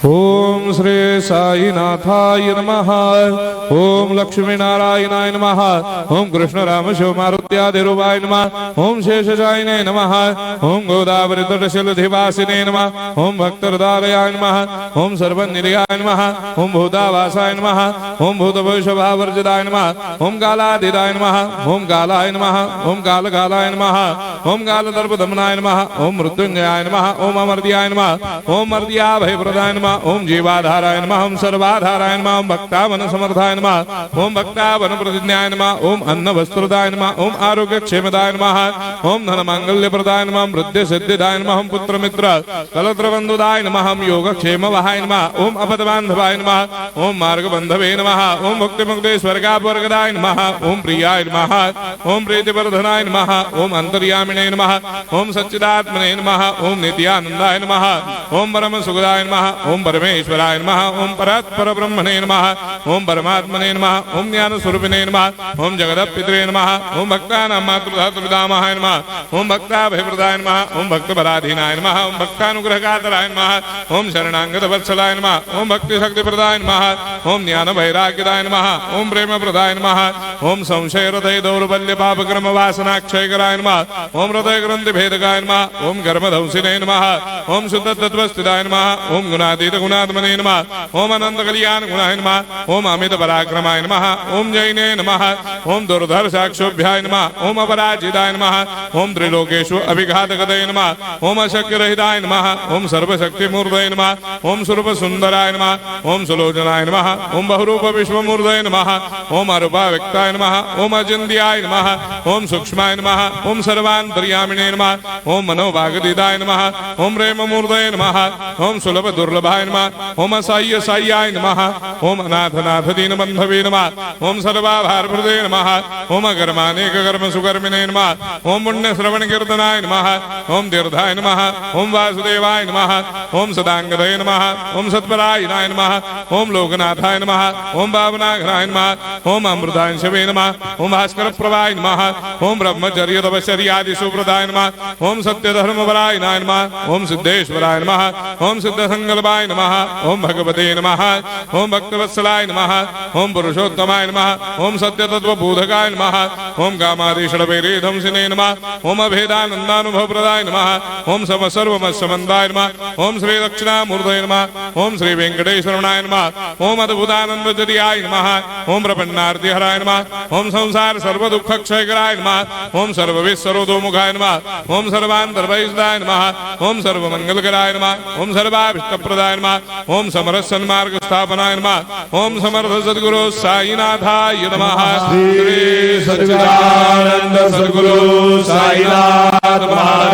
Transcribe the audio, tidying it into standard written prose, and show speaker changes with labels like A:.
A: ओम श्री साईनाथाय नमः। ओम लक्ष्मी नारायणाय नमः। ओम कृष्ण राम शिव मारुत्यादिरूपाय नमः। ओम शेषशायिने नमः। ओम गोदावरी तटशिलधिवासिने नमः। ओम भक्तहृदयाय नमः। ओम सर्वनिर्याय नमः। ओम भूतावासाय नमः। ओम भूतभविष्यभावर्जिताय नमः। ओम कालाधीराय नमः। ओम कालाय नमः। ओम कालकालाय नमः। ओम कालदर्पदमनाय नमः। ओम मृत्युंजयाय नमः। ओम अमर्त्याय नमः। ओम मर्त्याभयप्रदाय नमः। ओम जीवाधाराय नमः। ओम सर्वाधाराय नमः। ओम भक्तावन समर्थाय नमः। ओम भक्तावन प्रतिज्ञाय नमः। ओम अन्न वस्त्रदाय नमः। ओम आरोग्य क्षेमदाय नमः। ओम धन मांगल्य प्रदाय नमः। ओम वृद्धि सिद्धिदाय नमः। ओम पुत्र मित्र कलत्र बंधुदाय नमः। ओम योग क्षेम वहाय नमः। ओम अपद बांधवाय नमः। ओम मार्ग बंधवे नमः। ओम मुक्ति मुक्ति स्वर्गापवर्गदाय नमः। ओम प्रियाय नमः। ओम प्रीतिवर्धनाय नमः। ओम अंतर्यामिने नमः। ओम सच्चिदात्मने नमः। ओम नित्यानंदाय नमः। ओम परम सुखदाय नमः। ओम परमेश्वराय नमः। ओम परात्पर ब्रह्मणे नमः। ओम परमात्मने नमः। ओम ज्ञान स्वरूपिणे नमः। ओम जगदपितरे नमः। ओम भक्तानां मातृधातुपितामहाय नमः। ओम भक्ताभयप्रदाय नमः। ओम भक्तपराधीनाय नमः। ओम भक्तानुग्रहकातराय नमः। ओम शरणागत वत्सलाय नमः। ओम भक्ति शक्तिप्रदाय नमः। ओम ज्ञान वैराग्यदाय नमः। ओम प्रेम प्रदाय नमः। ओम संशय हृदय दौर्बल्य पाप कर्म वासना क्षयकराय नमः। ओम हृदय ग्रंथि भेदकाय नमः। ओम कर्मधंसिने नमः। ओम शुद्ध तत्वस्थिताय नमः। ओम गुणातीत गुणात्मने नमः। ओम अनंत कल्याण गुणाय नमः। ओम अमित पराक्रमाय नमः। ओम जैने नमः। ओम दुर्धर्षाक्षोभ्याय नमः। ओम अपराजिताय नमः। ओम त्रिलोकेषु अभिघातगतये नमः। ओम अशक्य रहिताय नमः। ओम सर्वशक्तिमूर्तये नमः। ओम स्वरूप सुंदराय नमः। ओम सुलोचनाय नमः। ओम बहुरूप विश्वमूर्तये नमः। ओम अरूपाव्यक्ताय नमः। ओम अचिन्त्याय नमः। ओम सूक्ष्माय नमः। ओम सर्वान्तर्यामिने नमः। ओम मनोभागदिताय नमः। ओम प्रेममूर्तये नमः। ओम सुलभ दुर्लभाय नमः। ओम असाह्य साह्याय नमः। ओम अनाथनाथ दीनबन्धवे नमः। ओम सर्वाभारप्रदे नमः। ओम अकर्मानेक कर्म सुकर्मिणे नमः। ओम पुण्य श्रवण कीर्तनाय नमः। ओम तीर्थाय नमः। ओम वासुदेवाय नमः। ओम सदांगदये नमः। ओम सत्परायणाय नमः। ओम लोकनाथाय नमः। ओम भावनाघ्राय नमः। ओम अमृतांशवे नमः। ओम भास्कर प्रभाय नमः। ओम ब्रह्मचर्य तपश्चर्यादि सुप्रदाय नमः। ओम सत्यधर्मपरायणाय नमः। ओम सिद्धेश्वराय नमः। ओम सिद्ध संकल्पाय नमः। ओम भगवते नमः। ओम भक्तवत्सलाय नमः। ओम पुरुषोत्तमाय नमः। ओम सत्य तत्वबोधकाय नमः। ओम कामादिषडवैरे धंसिने नमः। ओम अभेदानंदानुभव प्रदाय नमः। ओम सर्वमस्समन्दाय नमः। ओम श्री दक्षिणामूर्तये नमः। ओम श्री वेंकटेश्वरनाय नमः। ओम अद्भुतानंदजर्याय नमः। ओम प्रपन्नार्तिहराय नमः। ओम संसार सर्व दुख क्षयकराय नमः। ओम सर्वविश्वरोधोमुखाय नमः। ओम सर्वान्तर्भयदाय नमः। ओम सर्वमंगलकराय नमः। ओम सर्वाभिष्टप्रदाय नमः। ओम समरस सन्मार्ग स्थापनाय नमः। ओम समर्थ सद्गुरु साईनाथाय नमः।
B: श्री सच्चिदानंद सद्गुरु साईनाथ महाराज